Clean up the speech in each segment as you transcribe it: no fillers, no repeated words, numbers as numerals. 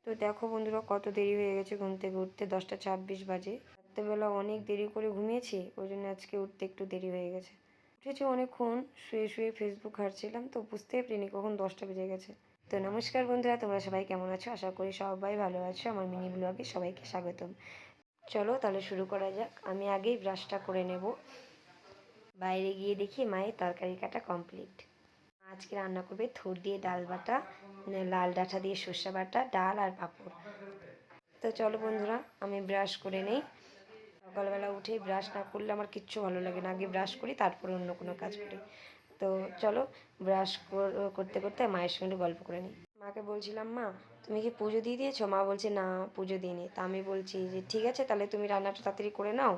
তো দেখো বন্ধুরা, কত দেরি হয়ে গেছে ঘুম থেকে উঠতে, 10টা 26 বাজে। রাত্রেবেলা অনেক দেরি করে ঘুমিয়েছি, ওই জন্য আজকে উঠতে একটু দেরি হয়ে গেছে। উঠেছি অনেকক্ষণ, শুয়ে শুয়ে ফেসবুক ঘাঁটছিলাম, তো বুঝতেই পারিনি কখন 10টা বেজে গেছে। তো নমস্কার বন্ধুরা, তোমরা সবাই কেমন আছো? আশা করি সবাই ভালো আছো। আমার মিনি ব্লগে সবাইকে স্বাগতম। চলো তাহলে শুরু করা যাক। আমি আগেই ব্রাশটা করে নেব। বাইরে গিয়ে দেখি মায়ের তরকারি কাটা কমপ্লিট। আজকে রান্না করবে থোর দিয়ে ডাল বাটা, লাল ডাঁটা দিয়ে সর্ষে বাটা, ডাল আর পাঁপড়। তো চলো বন্ধুরা, আমি ব্রাশ করে নেই। সকালবেলা উঠেই ব্রাশ না করলে আমার কিচ্ছু ভালো লাগে না, আগে ব্রাশ করি তারপরে অন্য কোনো কাজ করি। তো চলো ব্রাশ করতে করতে মায়ের সঙ্গে গল্প করে নিই। মাকে বলছিলাম, মা তুমি কি পুজো দিয়ে দিয়েছো? মা বলছে না, পুজো দিইনি। তা আমি বলছি যে ঠিক আছে, তাহলে তুমি রান্নাটা তাড়াতাড়ি করে নাও।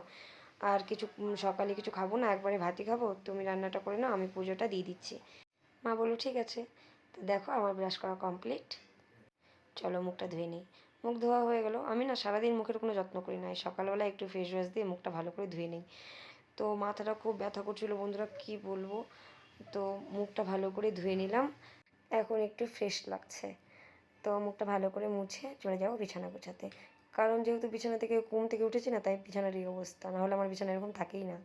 আর কিছু সকালে কিছু খাবো না, একবারে ভাতই খাবো, তুমি রান্নাটা করে নাও, আমি পুজোটা দিয়ে দিচ্ছি। মা বললো ঠিক আছে। তো দেখো আমার ব্রাশ করা কমপ্লিট। চলো মুখটা ধুয়ে নিই। মুখ ধোয়া হয়ে গেল। আমি না সারাদিন মুখের কোনো যত্ন করি না, সকালবেলা একটু ফেস ওয়াশ দিয়ে মুখটা ভালো করে ধুয়ে নিই। তো মাথাটা খুব ব্যথা করছিলো বন্ধুরা, কি বলবো। তো মুখটা ভালো করে ধুয়ে নিলাম, এখন একটু ফ্রেশ লাগছে। তো মুখটা ভালো করে মুছে চলে যাবো বিছানা গোছাতে। কারণ যেহেতু বিছানা থেকে ঘুম থেকে উঠেছি না, তাই বিছানার এই অবস্থা, নাহলে আমার বিছানা এরকম থাকেই না।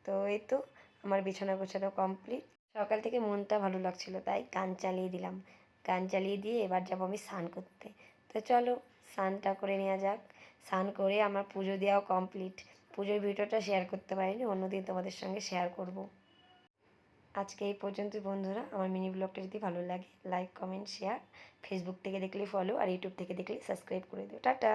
তো এই তো আমার বিছানা গোছানো কমপ্লিট। সকাল থেকে মনটা ভালো লাগছিল, তাই গান চালিয়ে দিলাম। গান চালিয়ে দিয়ে এবার যাবো আমি স্নান করতে। তো চলো স্নানটা করে নেওয়া যাক। স্নান করে আমার পুজো দেওয়াও কমপ্লিট। পুজোর ভিডিওটা শেয়ার করতে পারিনি, অন্যদিন তোমাদের সঙ্গে শেয়ার করব। আজকে এই পর্যন্তই বন্ধুরা। আমার মিনি ব্লগটা যদি ভালো লাগে লাইক কমেন্ট শেয়ার। ফেসবুক থেকে দেখলে ফলো, আর ইউটিউব থেকে দেখলে সাবস্ক্রাইব করে দিও। টাটা।